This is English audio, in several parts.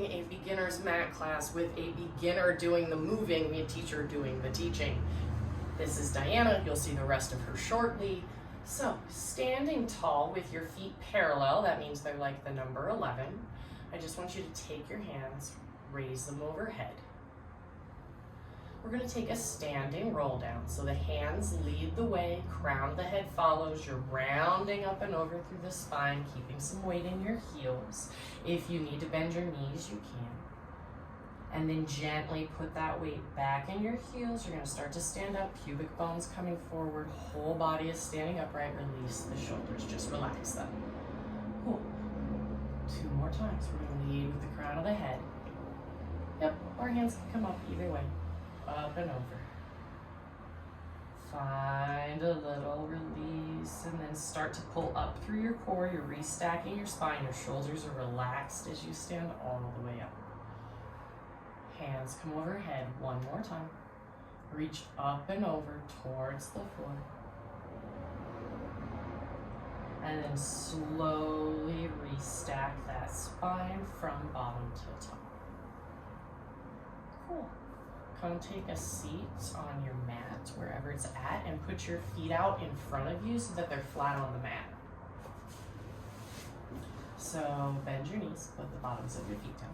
A beginner's mat class with a beginner doing the moving, me a teacher doing the teaching. This is Diana. You'll see the rest of her shortly. So, standing tall with your feet parallel, that means they're like the number 11. I just want you to take your hands, raise them overhead. We're going to take a standing roll down. So the hands lead the way, crown of the head follows. You're rounding up and over through the spine, keeping some weight in your heels. If you need to bend your knees, you can. And then gently put that weight back in your heels. You're going to start to stand up, pubic bones coming forward, whole body is standing upright. Release the shoulders, just relax them. Cool. 2 more times. We're going to lead with the crown of the head. Yep, our hands can come up either way. Up and over. Find a little release and then start to pull up through your core. You're restacking your spine. Your shoulders are relaxed as you stand all the way up. Hands come overhead. 1 more time. Reach up and over towards the floor. And then slowly restack that spine from bottom to top. Cool. Come take a seat on your mat, wherever it's at, and put your feet out in front of you so that they're flat on the mat. So bend your knees, put the bottoms of your feet down.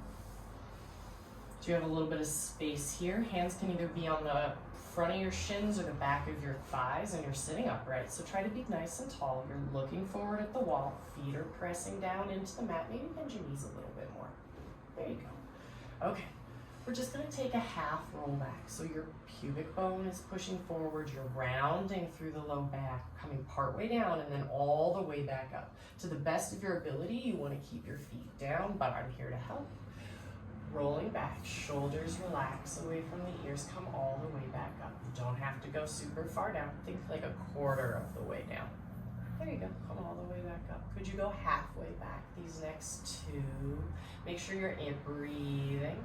So you have a little bit of space here. Hands can either be on the front of your shins or the back of your thighs, and you're sitting upright. So try to be nice and tall. You're looking forward at the wall. Feet are pressing down into the mat. Maybe bend your knees a little bit more. There you go. Okay. We're just going to take a half roll back. So your pubic bone is pushing forward. You're rounding through the low back, coming part way down and then all the way back up. To the best of your ability, you want to keep your feet down, but I'm here to help. Rolling back, shoulders relax away from the ears, come all the way back up. You don't have to go super far down. Think like a quarter of the way down. There you go, come all the way back up. Could you go halfway back these next 2? Make sure you're breathing.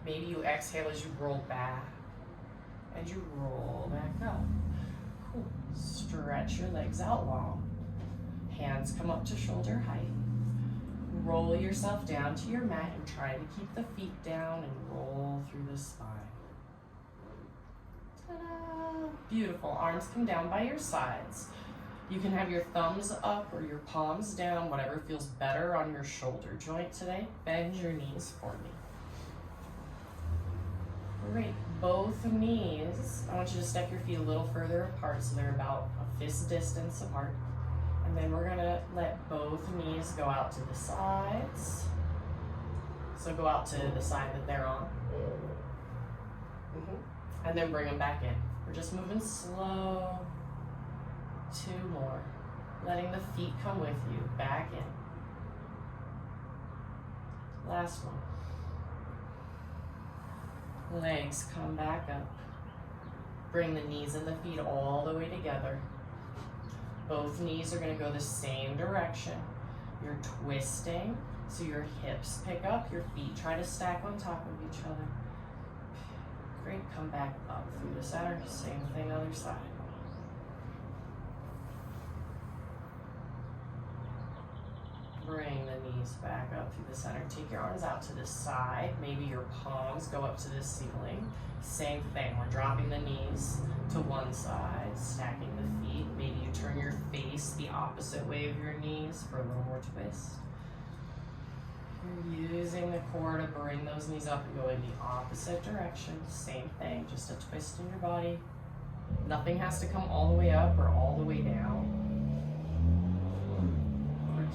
Maybe you exhale as you roll back, and you roll back up. Cool. Stretch your legs out long. Hands come up to shoulder height. Roll yourself down to your mat and try to keep the feet down and roll through the spine. Ta-da! Beautiful. Arms come down by your sides. You can have your thumbs up or your palms down, whatever feels better on your shoulder joint today. Bend your knees for me. Great, both knees, I want you to step your feet a little further apart so they're about a fist distance apart. And then we're gonna let both knees go out to the sides. So go out to the side that they're on. And then bring them back in. We're just moving slow. 2 more. Letting the feet come with you, back in. Last one. Legs come back up. Bring the knees and the feet all the way together. Both knees are going to go the same direction. You're twisting, so your hips pick up, your feet try to stack on top of each other. Great, come back up through the center. Same thing, other side. Bring the knees back up through the center. Take your arms out to the side. Maybe your palms go up to the ceiling. Same thing. We're dropping the knees to one side, stacking the feet. Maybe you turn your face the opposite way of your knees for a little more twist. You're using the core to bring those knees up and go in the opposite direction. Same thing, just a twist in your body. Nothing has to come all the way up or all the way down.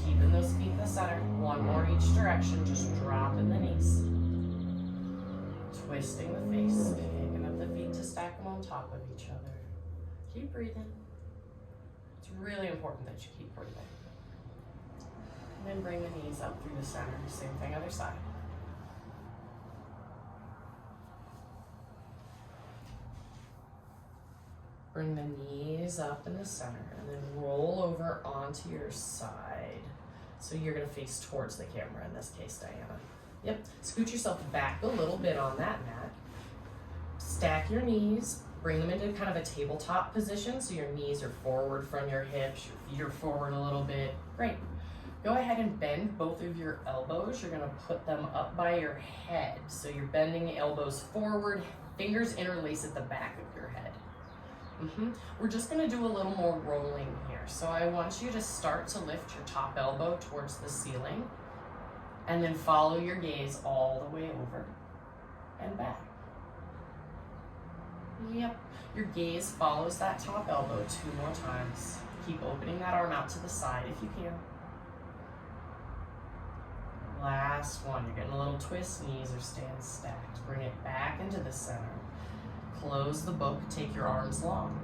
Keeping those feet in the center. 1 more each direction, just dropping the knees. Twisting the face, picking up the feet to stack them on top of each other. Keep breathing. It's really important that you keep breathing. And then bring the knees up through the center. Same thing, other side. Bring the knees up in the center and then roll over onto your side. So you're gonna face towards the camera in this case, Diana. Yep, scoot yourself back a little bit on that mat. Stack your knees, bring them into kind of a tabletop position so your knees are forward from your hips, your feet are forward a little bit. Great. Go ahead and bend both of your elbows. You're gonna put them up by your head. So you're bending the elbows forward, fingers interlace at the back of your head. We're just gonna do a little more rolling here. So I want you to start to lift your top elbow towards the ceiling and then follow your gaze all the way over and back. Yep, your gaze follows that top elbow 2 more times. Keep opening that arm out to the side if you can. Last one, you're getting a little twist, knees are staying stacked. Bring it back into the center. Close the book, take your arms long.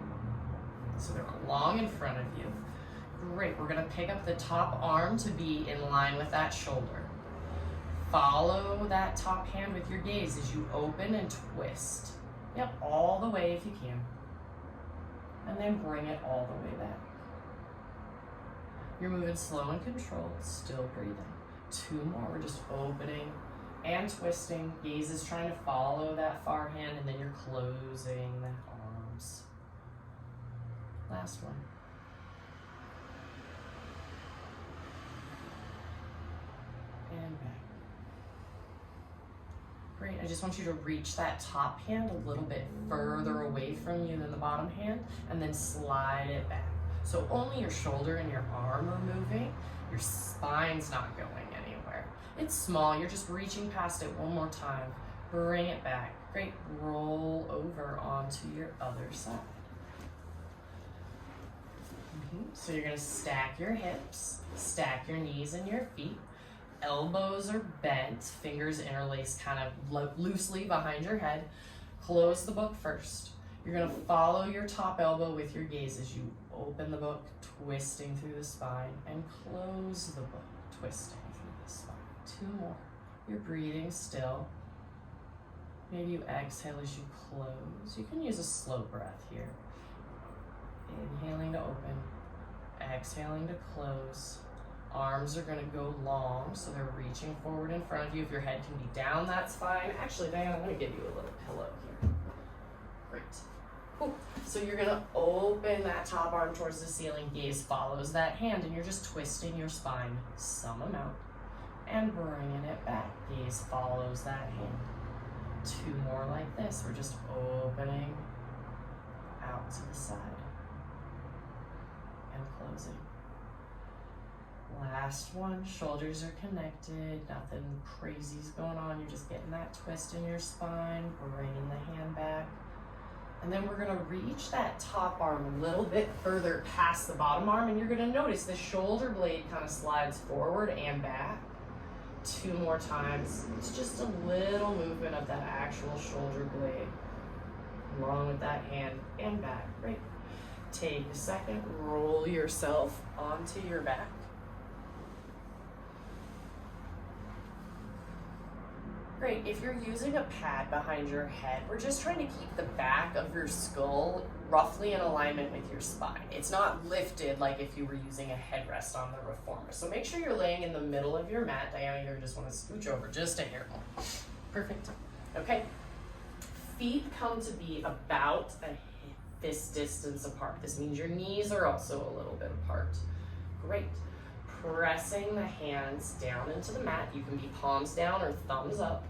So they're long in front of you. Great, we're gonna pick up the top arm to be in line with that shoulder. Follow that top hand with your gaze as you open and twist. Yep, all the way if you can. And then bring it all the way back. You're moving slow and controlled, still breathing. 2 more, we're just opening and twisting. Gaze is trying to follow that far hand, and then you're closing the arms. Last one. And back. Great, I just want you to reach that top hand a little bit further away from you than the bottom hand, and then slide it back. So only your shoulder and your arm are moving, your spine's not going anywhere. It's small, you're just reaching past it one more time. Bring it back. Great, roll over onto your other side. So you're gonna stack your hips, stack your knees and your feet. Elbows are bent, fingers interlaced kind of loosely behind your head. Close the book first. You're gonna follow your top elbow with your gaze as you open the book, twisting through the spine, and close the book, twisting through the spine. 2 more. You're breathing still. Maybe you exhale as you close. You can use a slow breath here. Inhaling to open, exhaling to close. Arms are gonna go long, so they're reaching forward in front of you. If your head can be down, that's fine. Actually, Diane, I'm gonna give you a little pillow here. Great. Ooh. So you're gonna open that top arm towards the ceiling, gaze follows that hand, and you're just twisting your spine some amount and bringing it back. Gaze follows that hand. 2 more like this. We're just opening out to the side and closing. Last one, shoulders are connected, nothing crazy's going on. You're just getting that twist in your spine, bringing the hand back. And then we're gonna reach that top arm a little bit further past the bottom arm, and you're gonna notice the shoulder blade kind of slides forward and back. 2 more times. It's just a little movement of that actual shoulder blade, along with that hand and back. Great. Take a second, roll yourself onto your back. Great, if you're using a pad behind your head, we're just trying to keep the back of your skull roughly in alignment with your spine. It's not lifted like if you were using a headrest on the reformer. So make sure you're laying in the middle of your mat. Diana, you just want to scooch over just a hair more. Perfect. Okay. Feet come to be about this distance apart. This means your knees are also a little bit apart. Great. Pressing the hands down into the mat. You can be palms down or thumbs up.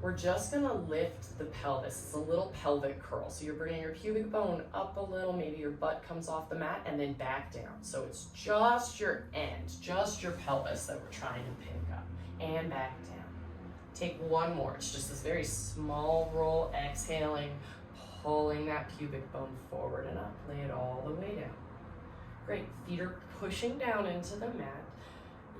We're just gonna lift the pelvis. It's a little pelvic curl. So you're bringing your pubic bone up a little, maybe your butt comes off the mat, and then back down. So it's just your end, just your pelvis that we're trying to pick up, and back down. Take 1 more. It's just this very small roll, exhaling, pulling that pubic bone forward and up. Lay it all the way down. Great, feet are pushing down into the mat.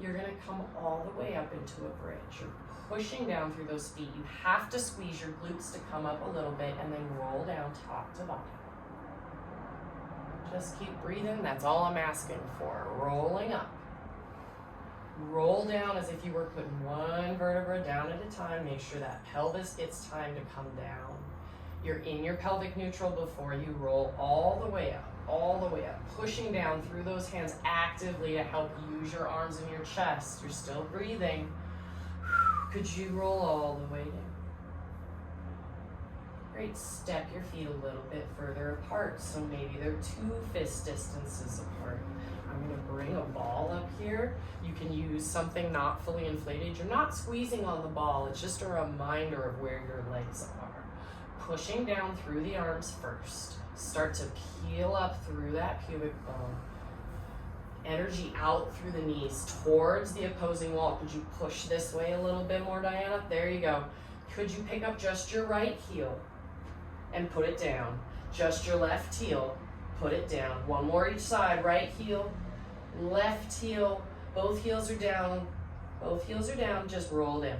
You're gonna come all the way up into a bridge. You're pushing down through those feet. You have to squeeze your glutes to come up a little bit and then roll down top to bottom. Just keep breathing, that's all I'm asking for. Rolling up. Roll down as if you were putting 1 vertebra down at a time. Make sure that pelvis gets time to come down. You're in your pelvic neutral before you roll all the way up. All the way up, pushing down through those hands actively to help use your arms and your chest. You're still breathing. Could you roll all the way down? Great, step your feet a little bit further apart. So maybe they're 2 fist distances apart. I'm gonna bring a ball up here. You can use something not fully inflated. You're not squeezing on the ball. It's just a reminder of where your legs are. Pushing down through the arms first. Start to peel up through that pubic bone. Energy out through the knees towards the opposing wall. Could you push this way a little bit more, Diana? There you go. Could you pick up just your right heel and put it down? Just your left heel, put it down. One more each side. Right heel, left heel. Both heels are down. Both heels are down. Just roll down.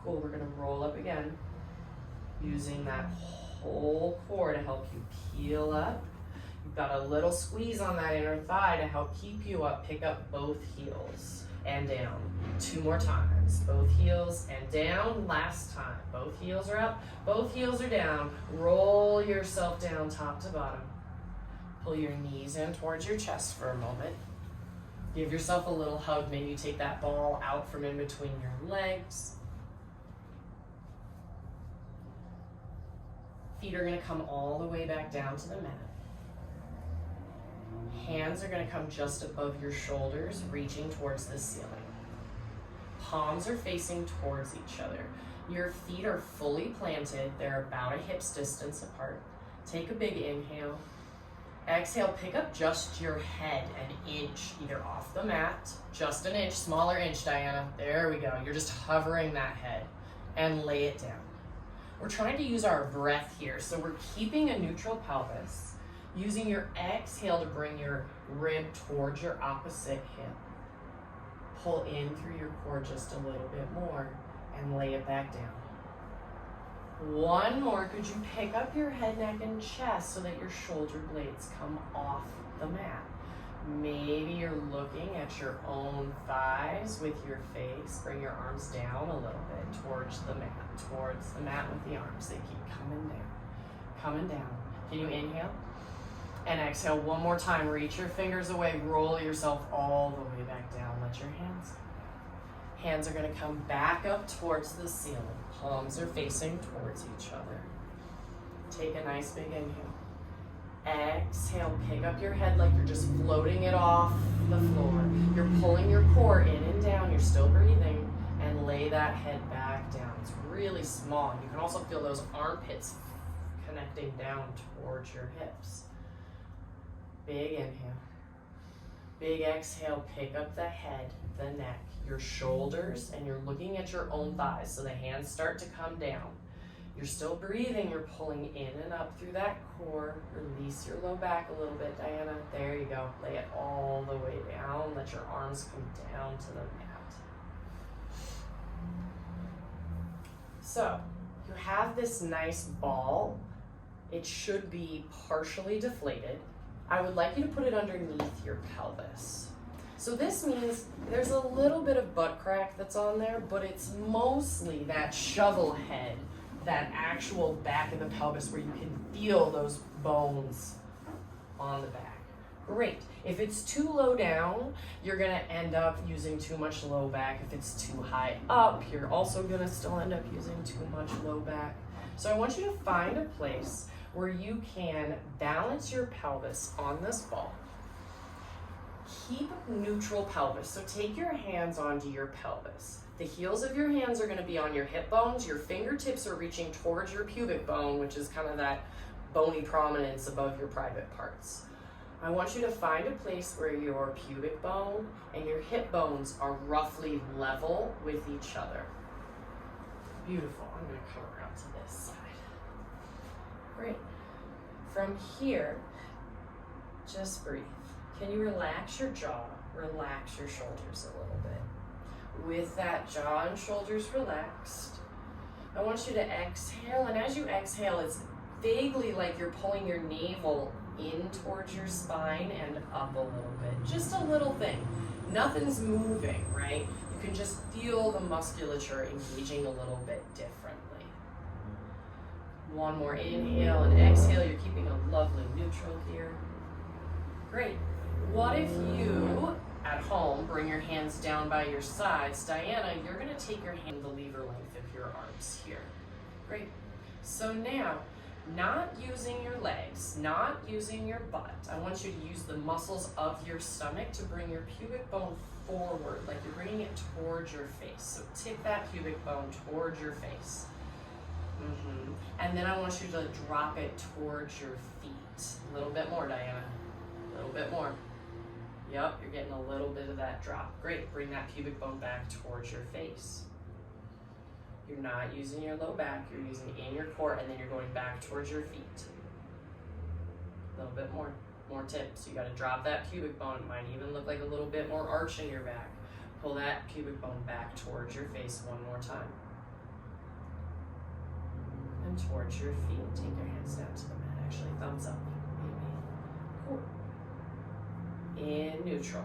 Cool. We're going to roll up again, using that whole core to help you peel up. You've got a little squeeze on that inner thigh to help keep you up. Pick up both heels and down. 2 more times. Both heels and down. Last time. Both heels are up. Both heels are down. Roll yourself down top to bottom. Pull your knees in towards your chest for a moment. Give yourself a little hug. Maybe you take that ball out from in between your legs. Feet are going to come all the way back down to the mat. Hands are going to come just above your shoulders, reaching towards the ceiling. Palms are facing towards each other. Your feet are fully planted. They're about a hip's distance apart. Take a big inhale. Exhale, pick up just your head an inch, either off the mat, just an inch, smaller inch, Diana. There we go. You're just hovering that head and lay it down. We're trying to use our breath here, so we're keeping a neutral pelvis, using your exhale to bring your rib towards your opposite hip. Pull in through your core just a little bit more and lay it back down. One more. Could you pick up your head, neck, and chest so that your shoulder blades come off the mat? Maybe you're looking at your own thighs with your face. Bring your arms down a little bit towards the mat with the arms. They keep coming down. Can you inhale? And exhale one more time. Reach your fingers away. Roll yourself all the way back down. Let your hands go. Hands are going to come back up towards the ceiling. Palms are facing towards each other. Take a nice big inhale. Exhale, pick up your head like you're just floating it off the floor. You're pulling your core in and down. You're still breathing. And lay that head back down. It's really small. You can also feel those armpits connecting down towards your hips. Big inhale. Big exhale, pick up the head, the neck, your shoulders, and you're looking at your own thighs. So the hands start to come down. You're still breathing. You're pulling in and up through that core. Release your low back a little bit, Diana. There you go. Lay it all the way down. Let your arms come down to the mat. So you have this nice ball. It should be partially deflated. I would like you to put it underneath your pelvis. So this means there's a little bit of butt crack that's on there, but it's mostly that shovel head, that actual back of the pelvis where you can feel those bones on the back. Great. If it's too low down, you're gonna end up using too much low back. If it's too high up, you're also gonna still end up using too much low back. So I want you to find a place where you can balance your pelvis on this ball. Keep neutral pelvis. So take your hands onto your pelvis. The heels of your hands are going to be on your hip bones. Your fingertips are reaching towards your pubic bone, which is kind of that bony prominence above your private parts. I want you to find a place where your pubic bone and your hip bones are roughly level with each other. Beautiful. I'm going to come around to this side. Great. From here, just breathe. Can you relax your jaw? Relax your shoulders a little bit. With that jaw and shoulders relaxed, I want you to exhale. And as you exhale, it's vaguely like you're pulling your navel in towards your spine and up a little bit. Just a little thing. Nothing's moving, right? You can just feel the musculature engaging a little bit differently. One more inhale and exhale. You're keeping a lovely neutral here. Great. What if you, at home, bring your hands down by your sides? Diana, you're going to take your hand the lever length of your arms here. Great. So now, Not using your legs, not using your butt. I want you to use the muscles of your stomach to bring your pubic bone forward, like you're bringing it towards your face. So tip that pubic bone towards your face. And then I want you to drop it towards your feet. A little bit more, Diana. A little bit more. Yep, you're getting a little bit of that drop. Great, bring that pubic bone back towards your face. You're not using your low back, you're using in your core, and then you're going back towards your feet. A little bit more tips. You gotta drop that pubic bone. It might even look like a little bit more arch in your back. Pull that pubic bone back towards your face one more time. And towards your feet. Take your hands down to the mat, actually, thumbs up. Cool. In neutral.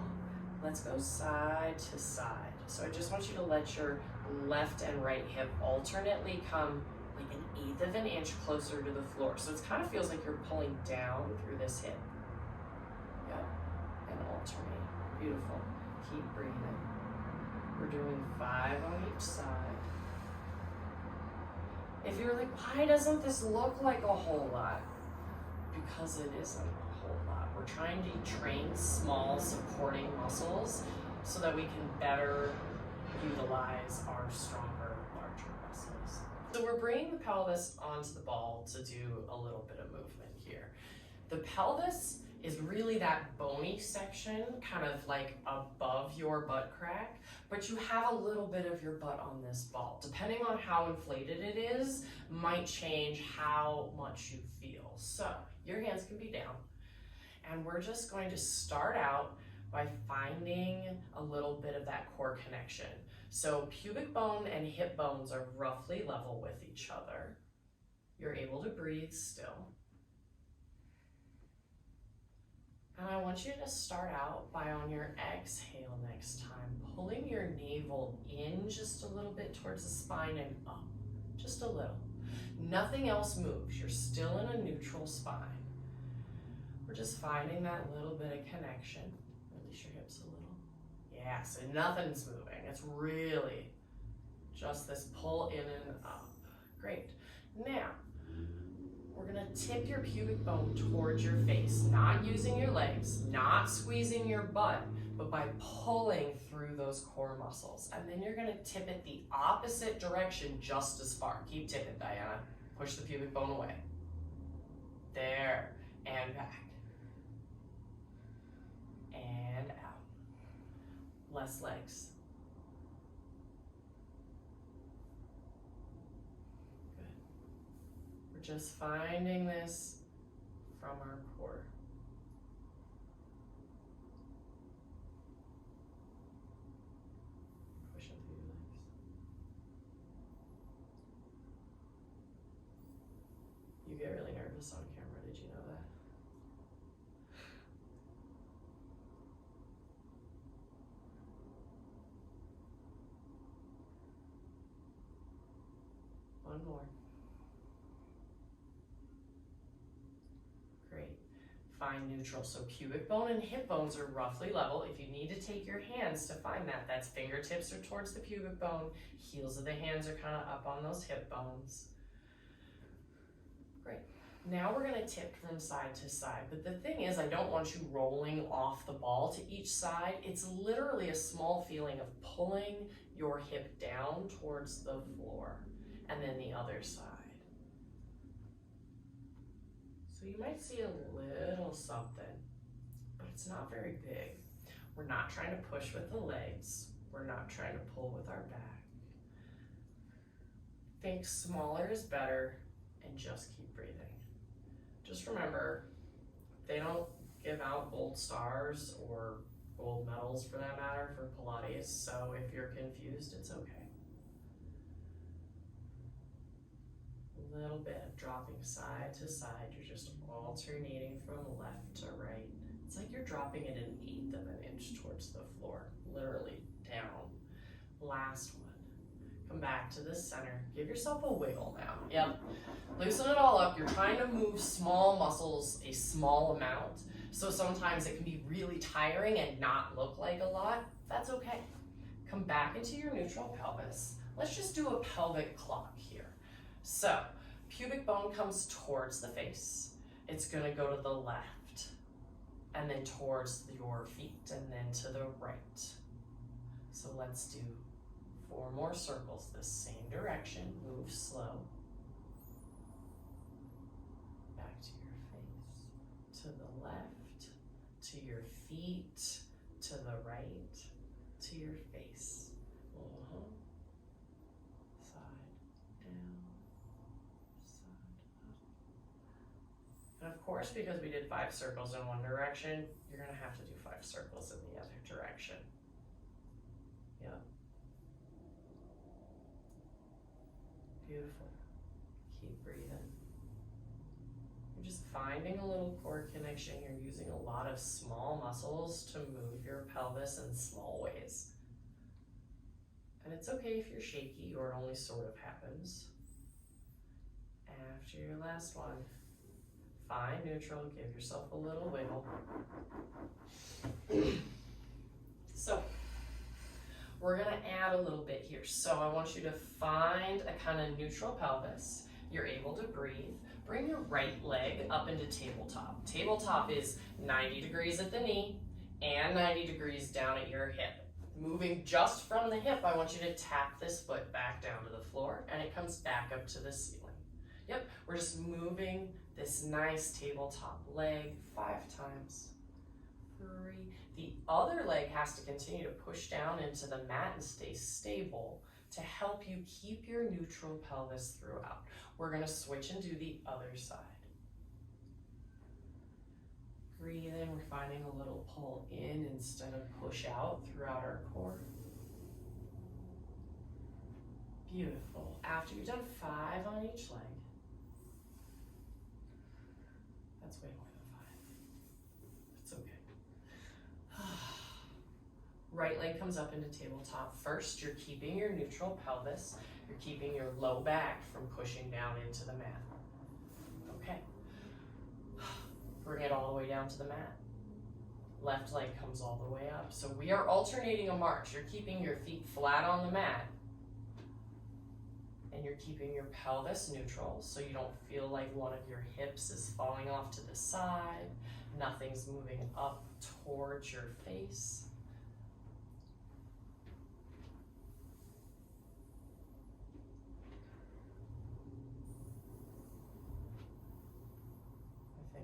Let's go side to side. So I just want you to let your left and right hip alternately come like 1/8 of an inch closer to the floor. So it kind of feels like you're pulling down through this hip. Yep, and alternate. Beautiful. Keep breathing. We're doing 5 on each side. If you're like, why doesn't this look like a whole lot? Because it isn't a whole lot. We're trying to train small supporting muscles so that we can better utilize our stronger, larger muscles. So we're bringing the pelvis onto the ball to do a little bit of movement here. The pelvis is really that bony section, kind of like above your butt crack, but you have a little bit of your butt on this ball. Depending on how inflated it is, might change how much you feel. So your hands can be down, and we're just going to start out by finding a little bit of that core connection. So pubic bone and hip bones are roughly level with each other. You're able to breathe still. And I want you to start out by, on your exhale next time, pulling your navel in just a little bit towards the spine and up, just a little. Nothing else moves. You're still in a neutral spine. We're just finding that little bit of connection. Release your hips a little. Yeah, so nothing's moving. It's really just this pull in and up. Great. Now, we're gonna tip your pubic bone towards your face, not using your legs, not squeezing your butt, but by pulling through those core muscles. And then you're gonna tip it the opposite direction just as far. Keep tipping, Diana. Push the pubic bone away. There, and back. And out. Less legs. Just finding this from our core. Pushing through your legs. You get really nervous on camera, did you know that? One more. Find neutral. So pubic bone and hip bones are roughly level. If you need to take your hands to find that, that's fingertips are towards the pubic bone, heels of the hands are kind of up on those hip bones. Great. Now we're going to tip from side to side. But the thing is, I don't want you rolling off the ball to each side. It's literally a small feeling of pulling your hip down towards the floor, and then the other side. So you might see a little something, but it's not very big. We're not trying to push with the legs. We're not trying to pull with our back. Think smaller is better, and just keep breathing. Just remember, they don't give out gold stars or gold medals for that matter for Pilates, so if you're confused, it's okay. A little bit of dropping side to side. You're just alternating from left to right. It's like you're dropping it 1/8 of an inch towards the floor, literally down. Last one. Come back to the center. Give yourself a wiggle now. Yep. Loosen it all up. You're trying to move small muscles a small amount. So sometimes it can be really tiring and not look like a lot. That's okay. Come back into your neutral pelvis. Let's just do a pelvic clock here. So pubic bone comes towards the face. It's gonna go to the left, and then towards your feet, and then to the right. So let's do 4 more circles, the same direction, move slow. Back to your face, to the left, to your feet, to the right, to your face. Side, down, side, up. And of course, because we did 5 circles in one direction, you're gonna have to do 5 circles in the other direction. Yep. Beautiful. Keep breathing. You're just finding a little core connection. You're using a lot of small muscles to move your pelvis in small ways. And it's okay if you're shaky or it only sort of happens. After your last one, find neutral, give yourself a little wiggle. So, we're gonna add a little bit here. So I want you to find a kind of neutral pelvis. You're able to breathe. Bring your right leg up into tabletop. Tabletop is 90 degrees at the knee and 90 degrees down at your hip. Moving just from the hip, I want you to tap this foot back down to the floor and it comes back up to the ceiling. Yep, we're just moving this nice tabletop leg 5 times. 3. The other leg has to continue to push down into the mat and stay stable to help you keep your neutral pelvis throughout. We're gonna switch and do the other side. Breathe in, we're finding a little pull in instead of push out throughout our core. Beautiful. After you've done 5 on each leg, that's way more than 5. It's okay. Right leg comes up into tabletop. First, you're keeping your neutral pelvis. You're keeping your low back from pushing down into the mat. Okay. Bring it all the way down to the mat. Left leg comes all the way up. So we are alternating a march. You're keeping your feet flat on the mat. And you're keeping your pelvis neutral so you don't feel like one of your hips is falling off to the side. Nothing's moving up towards your face.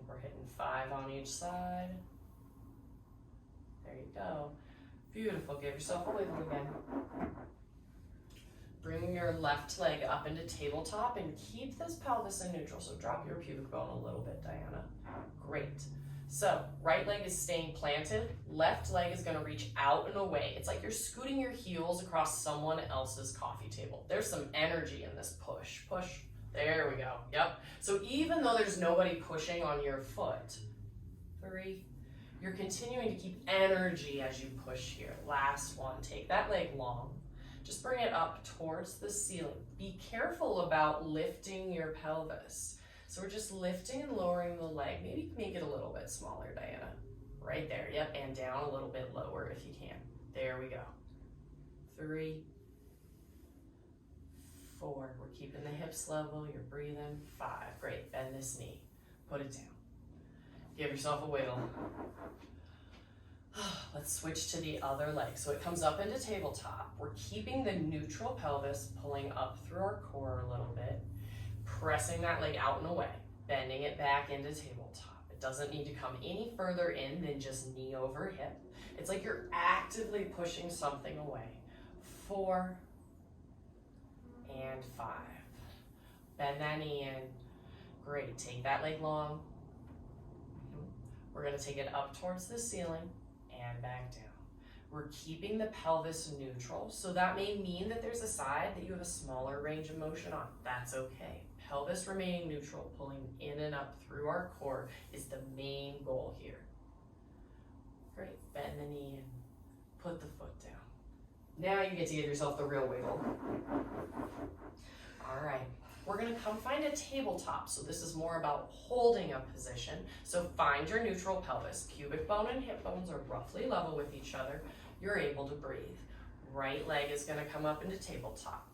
We're hitting 5 on each side. There you go. Beautiful. Give yourself a wiggle again. Bring your left leg up into tabletop and keep this pelvis in neutral. So drop your pubic bone a little bit, Diana. Great. So right leg is staying planted. Left leg is going to reach out and away. It's like you're scooting your heels across someone else's coffee table. There's some energy in this push. Push. There we go. Yep. So even though there's nobody pushing on your foot, 3, you're continuing to keep energy as you push here. Last one. Take that leg long. Just bring it up towards the ceiling. Be careful about lifting your pelvis. So we're just lifting and lowering the leg. Maybe make it a little bit smaller, Diana. Right there. Yep. And down a little bit lower if you can. There we go. 3, 4, we're keeping the hips level, you're breathing. 5, great, bend this knee, put it down. Give yourself a wiggle. Let's switch to the other leg. So it comes up into tabletop. We're keeping the neutral pelvis, pulling up through our core a little bit, pressing that leg out and away, bending it back into tabletop. It doesn't need to come any further in than just knee over hip. It's like you're actively pushing something away. 4, and 5. Bend that knee in. Great, take that leg long. We're gonna take it up towards the ceiling and back down. We're keeping the pelvis neutral, so that may mean that there's a side that you have a smaller range of motion on. That's okay. Pelvis remaining neutral, pulling in and up through our core is the main goal here. Great, bend the knee in, put the foot down. Now you get to give yourself the real wiggle. All right, we're gonna come find a tabletop. So this is more about holding a position. So find your neutral pelvis. Pubic bone and hip bones are roughly level with each other. You're able to breathe. Right leg is gonna come up into tabletop.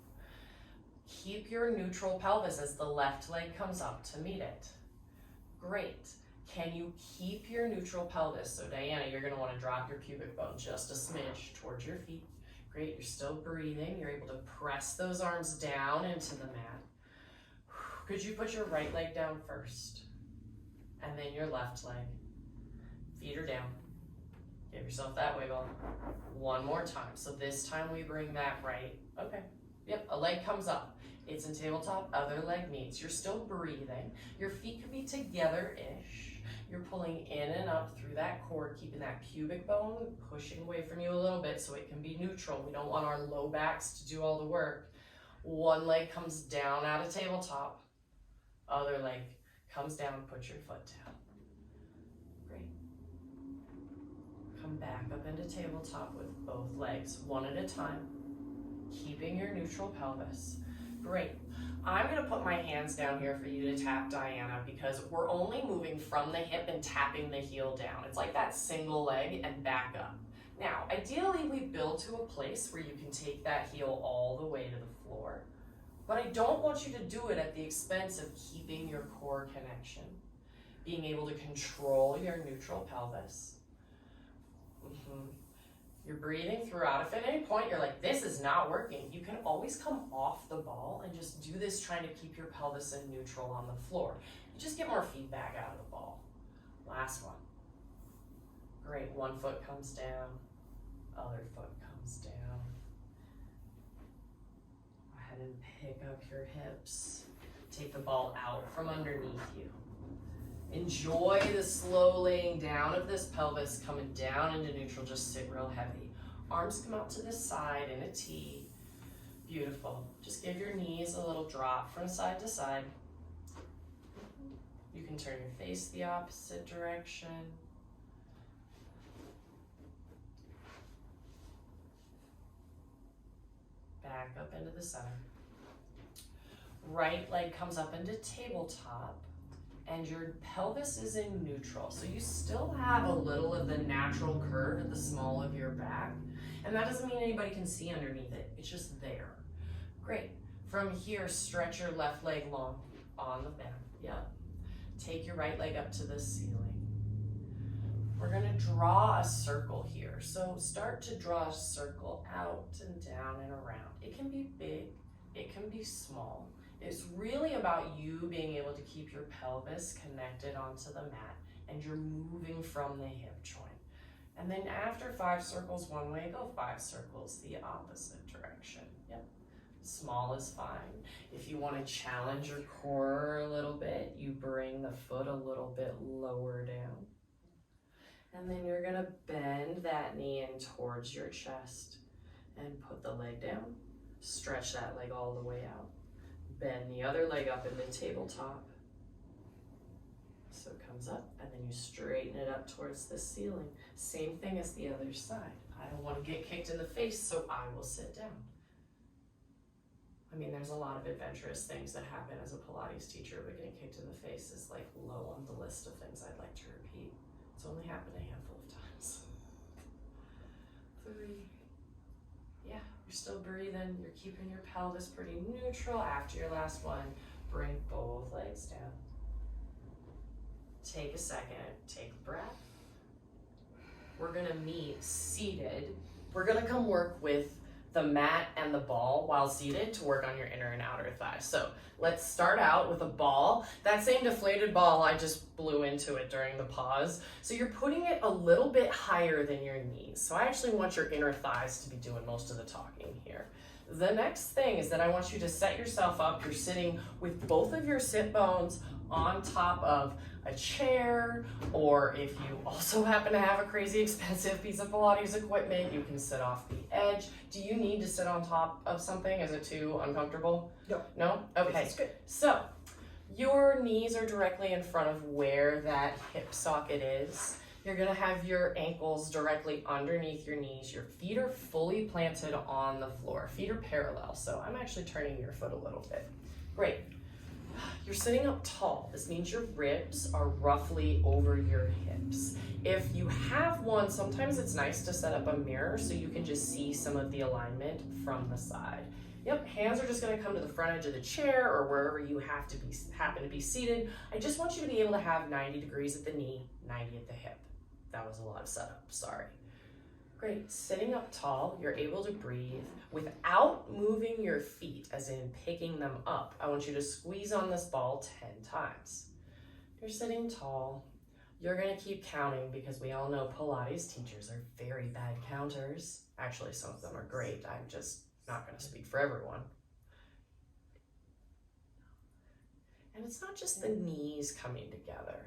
Keep your neutral pelvis as the left leg comes up to meet it. Great. Can you keep your neutral pelvis? So Diana, you're gonna wanna drop your pubic bone just a smidge towards your feet. Great, you're still breathing. You're able to press those arms down into the mat. Could you put your right leg down first? And then your left leg. Feet are down. Give yourself that wiggle. One more time. So this time we bring that right. Okay. Yep, a leg comes up. It's in tabletop, other leg meets. You're still breathing. Your feet could be together-ish. You're pulling in and up through that cord, keeping that pubic bone pushing away from you a little bit so it can be neutral. We don't want our low backs to do all the work. One leg comes down out of tabletop. Other leg comes down, put your foot down. Great. Come back up into tabletop with both legs, one at a time, keeping your neutral pelvis. Great. I'm gonna put my hands down here for you to tap Diana because we're only moving from the hip and tapping the heel down. It's like that single leg and back up. Now, ideally we build to a place where you can take that heel all the way to the floor, but I don't want you to do it at the expense of keeping your core connection, being able to control your neutral pelvis. You're breathing throughout. If at any point you're like, this is not working, you can always come off the ball and just do this trying to keep your pelvis in neutral on the floor. You just get more feedback out of the ball. Last one. Great, one foot comes down, other foot comes down. Go ahead and pick up your hips. Take the ball out from underneath you. Enjoy the slow laying down of this pelvis, coming down into neutral, just sit real heavy. Arms come out to the side in a T. Beautiful. Just give your knees a little drop from side to side. You can turn your face the opposite direction. Back up into the center. Right leg comes up into tabletop. And your pelvis is in neutral. So you still have a little of the natural curve at the small of your back. And that doesn't mean anybody can see underneath it. It's just there. Great. From here, stretch your left leg long on the mat. Yep. Take your right leg up to the ceiling. We're gonna draw a circle here. So start to draw a circle out and down and around. It can be big, it can be small. It's really about you being able to keep your pelvis connected onto the mat and you're moving from the hip joint. And then after 5 circles one way, go 5 circles the opposite direction. Yep, small is fine. If you want to challenge your core a little bit, you bring the foot a little bit lower down. And then you're gonna bend that knee in towards your chest and put the leg down. Stretch that leg all the way out. Bend the other leg up into tabletop. So it comes up and then you straighten it up towards the ceiling. Same thing as the other side. I don't want to get kicked in the face, so I will sit down. I mean, there's a lot of adventurous things that happen as a Pilates teacher, but getting kicked in the face is like low on the list of things I'd like to repeat. It's only happened a handful of times. 3. Yeah, you're still breathing. You're keeping your pelvis pretty neutral. After your last one, bring both legs down. Take a second, take a breath. We're gonna meet seated. We're gonna come work with the mat and the ball while seated to work on your inner and outer thighs. So let's start out with a ball. That same deflated ball, I just blew into it during the pause. So you're putting it a little bit higher than your knees. So I actually want your inner thighs to be doing most of the talking here. The next thing is that I want you to set yourself up. You're sitting with both of your sit bones on top of a chair, or if you also happen to have a crazy expensive piece of Pilates equipment, you can sit off the edge. Do you need to sit on top of something? Is it too uncomfortable? No. No? Okay. That's good. So your knees are directly in front of where that hip socket is. You're gonna have your ankles directly underneath your knees. Your feet are fully planted on the floor. Feet are parallel, so I'm actually turning your foot a little bit. Great. You're sitting up tall. This means your ribs are roughly over your hips. If you have one, sometimes it's nice to set up a mirror so you can just see some of the alignment from the side. Yep, hands are just gonna come to the front edge of the chair or wherever you happen to be seated. I just want you to be able to have 90 degrees at the knee, 90 at the hip. That was a lot of setup, sorry. Great, sitting up tall, you're able to breathe without moving your feet, as in picking them up. I want you to squeeze on this ball 10 times. You're sitting tall. You're gonna keep counting because we all know Pilates teachers are very bad counters. Actually, some of them are great. I'm just not gonna speak for everyone. And it's not just the knees coming together.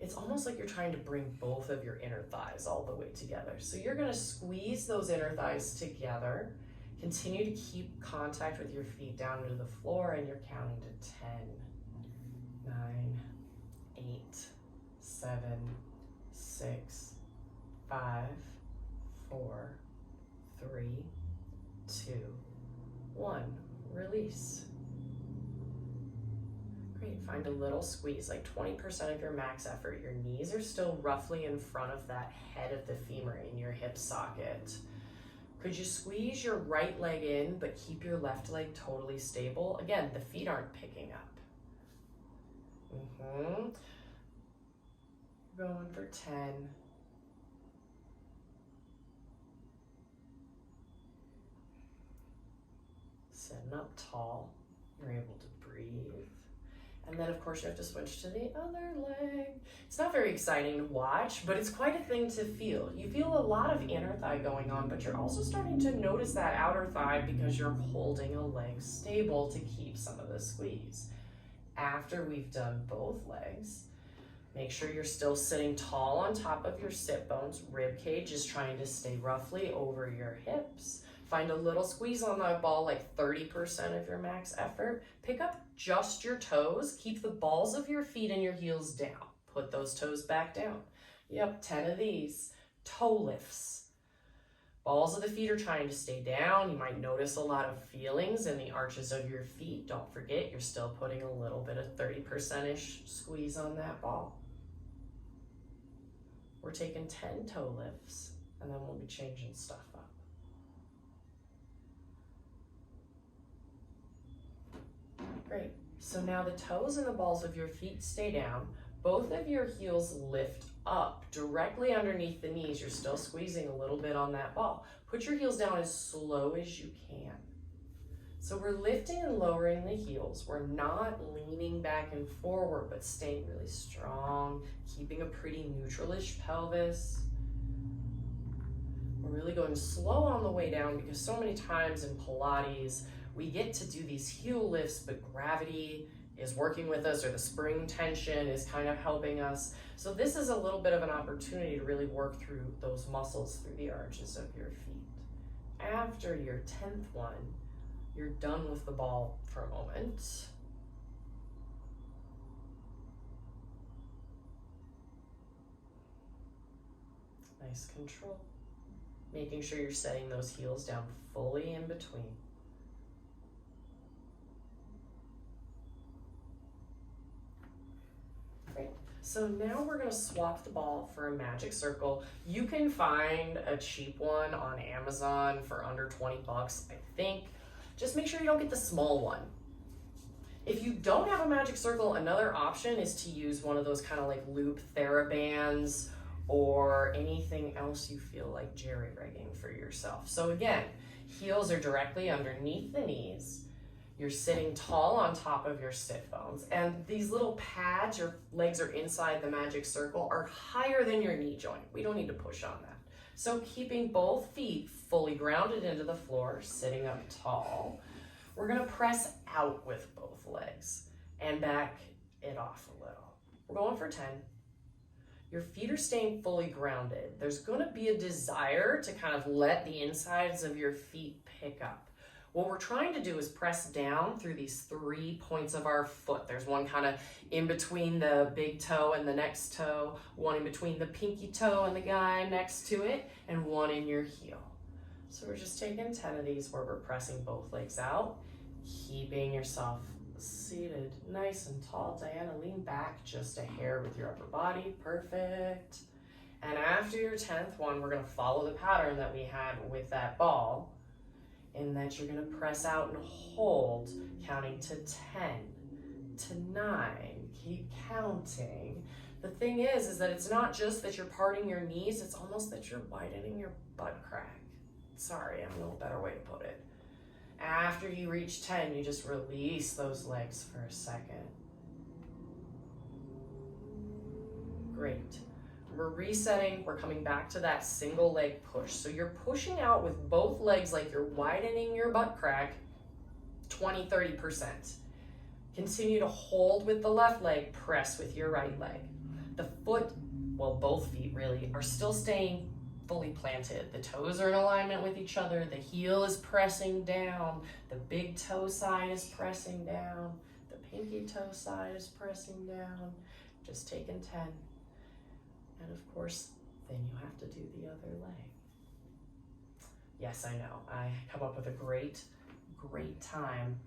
It's almost like you're trying to bring both of your inner thighs all the way together. So you're gonna squeeze those inner thighs together, continue to keep contact with your feet down to the floor, and you're counting to 10, 9, 8, 7, 6, 5, 4, 3, 2, 1. Release. Great, find a little squeeze, like 20% of your max effort. Your knees are still roughly in front of that head of the femur in your hip socket. Could you squeeze your right leg in, but keep your left leg totally stable? Again, the feet aren't picking up. Going for 10. Sitting up tall, you're able to breathe. And then of course you have to switch to the other leg. It's not very exciting to watch, but it's quite a thing to feel. You feel a lot of inner thigh going on, but you're also starting to notice that outer thigh because you're holding a leg stable to keep some of the squeeze. After we've done both legs, make sure you're still sitting tall on top of your sit bones. Rib cage is trying to stay roughly over your hips. Find a little squeeze on that ball, like 30% of your max effort. Pick up just your toes. Keep the balls of your feet and your heels down. Put those toes back down. Yep, 10 of these. Toe lifts. Balls of the feet are trying to stay down. You might notice a lot of feelings in the arches of your feet. Don't forget, you're still putting a little bit of 30%-ish squeeze on that ball. We're taking 10 toe lifts, and then we'll be changing stuff up. Great. So now the toes and the balls of your feet stay down. Both of your heels lift up directly underneath the knees. You're still squeezing a little bit on that ball. Put your heels down as slow as you can. So we're lifting and lowering the heels. We're not leaning back and forward, but staying really strong, keeping a pretty neutralish pelvis. We're really going slow on the way down because so many times in Pilates, we get to do these heel lifts, but gravity is working with us, or the spring tension is kind of helping us. So this is a little bit of an opportunity to really work through those muscles through the arches of your feet. After your 10th one, you're done with the ball for a moment. Nice control. Making sure you're setting those heels down fully in between. Great. So now we're gonna swap the ball for a magic circle. You can find a cheap one on Amazon for under 20 bucks, I think. Just make sure you don't get the small one. If you don't have a magic circle, another option is to use one of those kind of like loop TheraBands or anything else you feel like jerry-rigging for yourself. So again, heels are directly underneath the knees. You're sitting tall on top of your sit bones, and these little pads, your legs are inside the magic circle, are higher than your knee joint. We don't need to push on that. So keeping both feet fully grounded into the floor, sitting up tall, we're gonna press out with both legs and back it off a little. We're going for 10. Your feet are staying fully grounded. There's gonna be a desire to kind of let the insides of your feet pick up. What we're trying to do is press down through these 3 points of our foot. There's one kind of in between the big toe and the next toe, one in between the pinky toe and the guy next to it, and one in your heel. So we're just taking 10 of these where we're pressing both legs out, keeping yourself Seated nice and tall. Diana, lean back just a hair with your upper body. Perfect. And after your 10th one, we're going to follow the pattern that we had with that ball, in that you're going to press out and hold, counting to 10, to 9. Keep counting. The thing is that it's not just that you're parting your knees, it's almost that you're widening your butt crack. Sorry, I don't know a better way to put it. After you reach 10, you just release those legs for a second. Great. We're resetting, we're coming back to that single leg push. So you're pushing out with both legs like you're widening your butt crack 20, 30%. Continue to hold with the left leg, press with your right leg. The foot, well, both feet really, are still staying fully planted. The toes are in alignment with each other. The heel is pressing down. The big toe side is pressing down. The pinky toe side is pressing down. Just taking 10. And of course, then you have to do the other leg. Yes, I know. I come up with a great time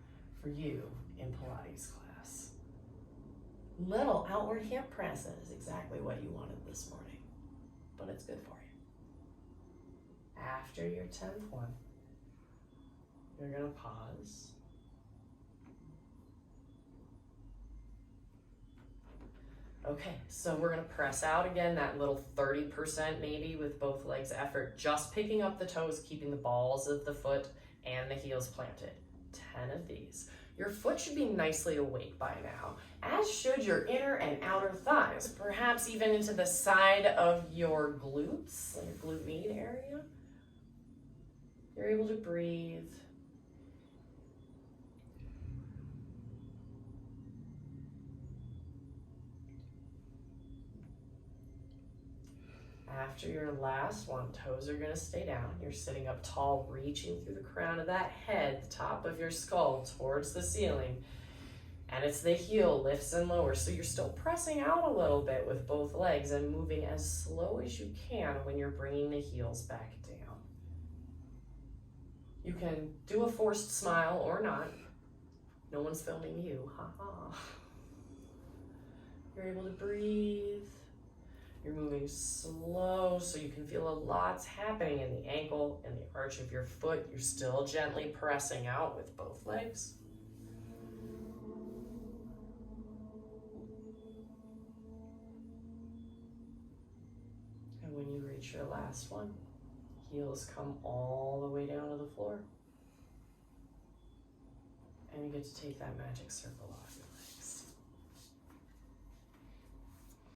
for you in Pilates class. Little outward hip press is exactly what you wanted this morning, but it's good for you. After your 10th one, you're gonna pause. Okay, so we're gonna press out again, that little 30% maybe with both legs effort, just picking up the toes, keeping the balls of the foot and the heels planted. 10 of these. Your foot should be nicely awake by now, as should your inner and outer thighs, perhaps even into the side of your glutes, your glute med area. You're able to breathe. After your last one, toes are gonna stay down. You're sitting up tall, reaching through the crown of that head, the top of your skull towards the ceiling. And it's the heel lifts and lowers. So you're still pressing out a little bit with both legs and moving as slow as you can when you're bringing the heels back down. You can do a forced smile or not. No one's filming you, haha. You're able to breathe. You're moving slow so you can feel a lot's happening in the ankle and the arch of your foot. You're still gently pressing out with both legs. And when you reach your last one, heels come all the way down to the floor. And you get to take that magic circle off.